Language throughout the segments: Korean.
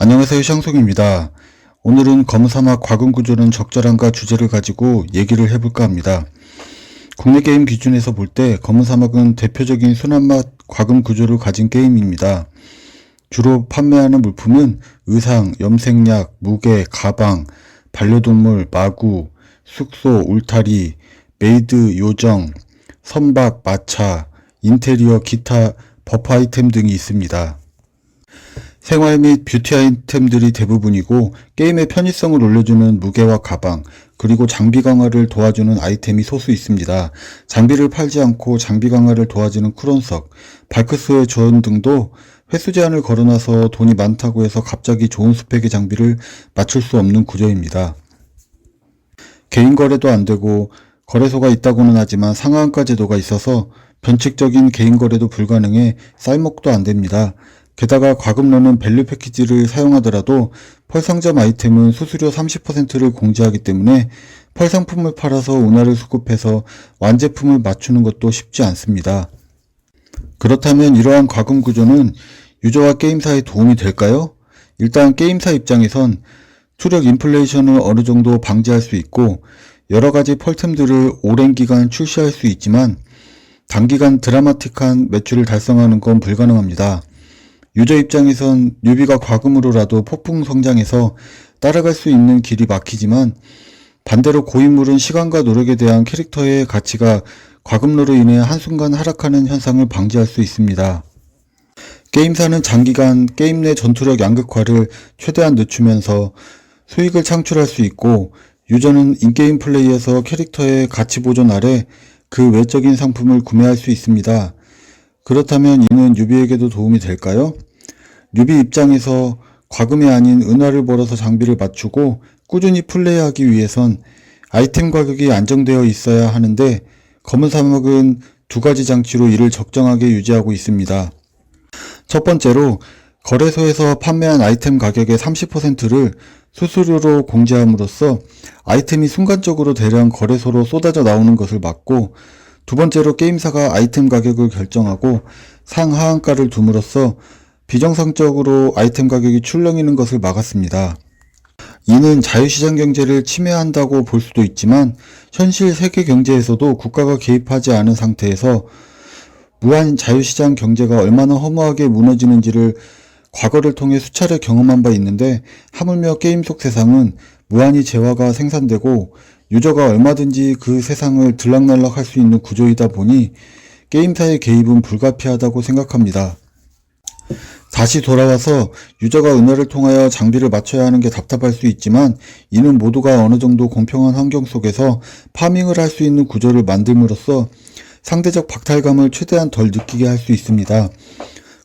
안녕하세요, 샹송입니다. 오늘은 검은사막 과금 구조는 적절한가 주제를 가지고 얘기를 해볼까 합니다. 국내 게임 기준에서 볼 때 검은사막은 대표적인 순한맛 과금 구조를 가진 게임입니다. 주로 판매하는 물품은 의상, 염색약, 무게, 가방, 반려동물, 마구, 숙소, 울타리, 메이드, 요정, 선박, 마차, 인테리어, 기타, 버프 아이템 등이 있습니다. 생활 및 뷰티 아이템들이 대부분이고 게임의 편의성을 올려주는 무게와 가방, 그리고 장비 강화를 도와주는 아이템이 소수 있습니다. 장비를 팔지 않고 장비 강화를 도와주는 쿠론석, 발크스의 조언 등도 횟수 제한을 걸어놔서 돈이 많다고 해서 갑자기 좋은 스펙의 장비를 맞출 수 없는 구조입니다. 개인 거래도 안 되고 거래소가 있다고는 하지만 상한가 제도가 있어서 변칙적인 개인 거래도 불가능해 쌀먹도 안 됩니다. 게다가 과금러는 밸류 패키지를 사용하더라도 펄 상점 아이템은 수수료 30%를 공제하기 때문에 펄 상품을 팔아서 운하를 수급해서 완제품을 맞추는 것도 쉽지 않습니다. 그렇다면 이러한 과금 구조는 유저와 게임사에 도움이 될까요? 일단 게임사 입장에선 투력 인플레이션을 어느 정도 방지할 수 있고 여러가지 펄템들을 오랜 기간 출시할 수 있지만 단기간 드라마틱한 매출을 달성하는 건 불가능합니다. 유저 입장에선 뉴비가 과금으로라도 폭풍 성장해서 따라갈 수 있는 길이 막히지만 반대로 고인물은 시간과 노력에 대한 캐릭터의 가치가 과금로로 인해 한순간 하락하는 현상을 방지할 수 있습니다. 게임사는 장기간 게임 내 전투력 양극화를 최대한 늦추면서 수익을 창출할 수 있고 유저는 인게임 플레이에서 캐릭터의 가치 보존 아래 그 외적인 상품을 구매할 수 있습니다. 그렇다면 이는 뉴비에게도 도움이 될까요? 뉴비 입장에서 과금이 아닌 은화를 벌어서 장비를 맞추고 꾸준히 플레이하기 위해선 아이템 가격이 안정되어 있어야 하는데 검은사막은 두 가지 장치로 이를 적정하게 유지하고 있습니다. 첫 번째로 거래소에서 판매한 아이템 가격의 30%를 수수료로 공제함으로써 아이템이 순간적으로 대량 거래소로 쏟아져 나오는 것을 막고, 두 번째로 게임사가 아이템 가격을 결정하고 상하한가를 둠으로써 비정상적으로 아이템 가격이 출렁이는 것을 막았습니다. 이는 자유시장 경제를 침해한다고 볼 수도 있지만 현실 세계 경제에서도 국가가 개입하지 않은 상태에서 무한 자유시장 경제가 얼마나 허무하게 무너지는지를 과거를 통해 수차례 경험한 바 있는데, 하물며 게임 속 세상은 무한히 재화가 생산되고 유저가 얼마든지 그 세상을 들락날락 할 수 있는 구조이다 보니 게임사의 개입은 불가피하다고 생각합니다. 다시 돌아와서 유저가 은화를 통하여 장비를 맞춰야 하는 게 답답할 수 있지만 이는 모두가 어느 정도 공평한 환경 속에서 파밍을 할 수 있는 구조를 만듦으로써 상대적 박탈감을 최대한 덜 느끼게 할 수 있습니다.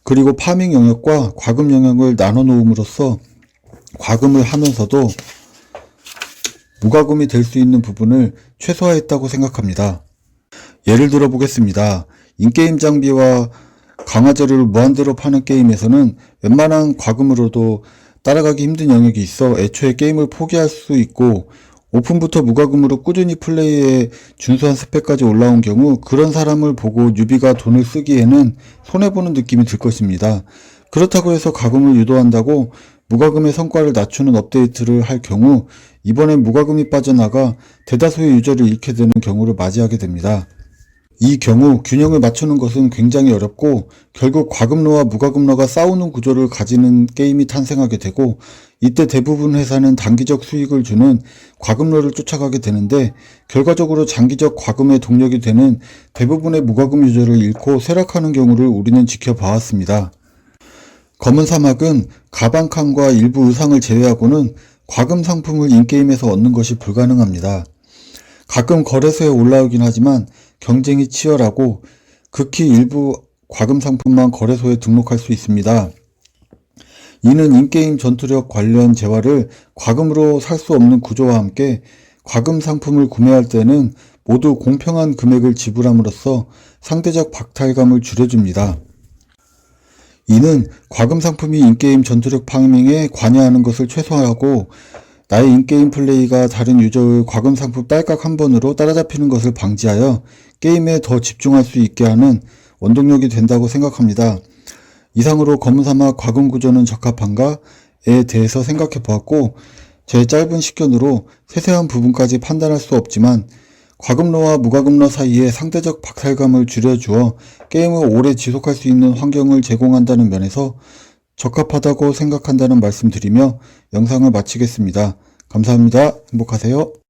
그리고 파밍 영역과 과금 영역을 나눠 놓음으로써 과금을 하면서도 무과금이 될 수 있는 부분을 최소화했다고 생각합니다. 예를 들어 보겠습니다. 인게임 장비와 강화제를 무한대로 파는 게임에서는 웬만한 과금으로도 따라가기 힘든 영역이 있어 애초에 게임을 포기할 수 있고, 오픈부터 무과금으로 꾸준히 플레이에 준수한 스펙까지 올라온 경우 그런 사람을 보고 뉴비가 돈을 쓰기에는 손해보는 느낌이 들 것입니다. 그렇다고 해서 과금을 유도한다고 무과금의 성과를 낮추는 업데이트를 할 경우 이번엔 무과금이 빠져나가 대다수의 유저를 잃게 되는 경우를 맞이하게 됩니다. 이 경우 균형을 맞추는 것은 굉장히 어렵고 결국 과금러와 무과금러가 싸우는 구조를 가지는 게임이 탄생하게 되고, 이때 대부분 회사는 단기적 수익을 주는 과금러를 쫓아가게 되는데 결과적으로 장기적 과금의 동력이 되는 대부분의 무과금 유저를 잃고 쇠락하는 경우를 우리는 지켜봐왔습니다. 검은사막은 가방칸과 일부 의상을 제외하고는 과금 상품을 인게임에서 얻는 것이 불가능합니다. 가끔 거래소에 올라오긴 하지만 경쟁이 치열하고 극히 일부 과금 상품만 거래소에 등록할 수 있습니다. 이는 인게임 전투력 관련 재화를 과금으로 살 수 없는 구조와 함께 과금 상품을 구매할 때는 모두 공평한 금액을 지불함으로써 상대적 박탈감을 줄여줍니다. 이는 과금 상품이 인게임 전투력 파밍에 관여하는 것을 최소화하고 나의 인게임 플레이가 다른 유저의 과금 상품 딸깍 한 번으로 따라잡히는 것을 방지하여 게임에 더 집중할 수 있게 하는 원동력이 된다고 생각합니다. 이상으로 검은사막 과금 구조는 적합한가? 대해서 생각해 보았고, 제 짧은 식견으로 세세한 부분까지 판단할 수 없지만 과금러와 무과금러 사이에 상대적 박탈감을 줄여주어 게임을 오래 지속할 수 있는 환경을 제공한다는 면에서 적합하다고 생각한다는 말씀드리며 영상을 마치겠습니다. 감사합니다. 행복하세요.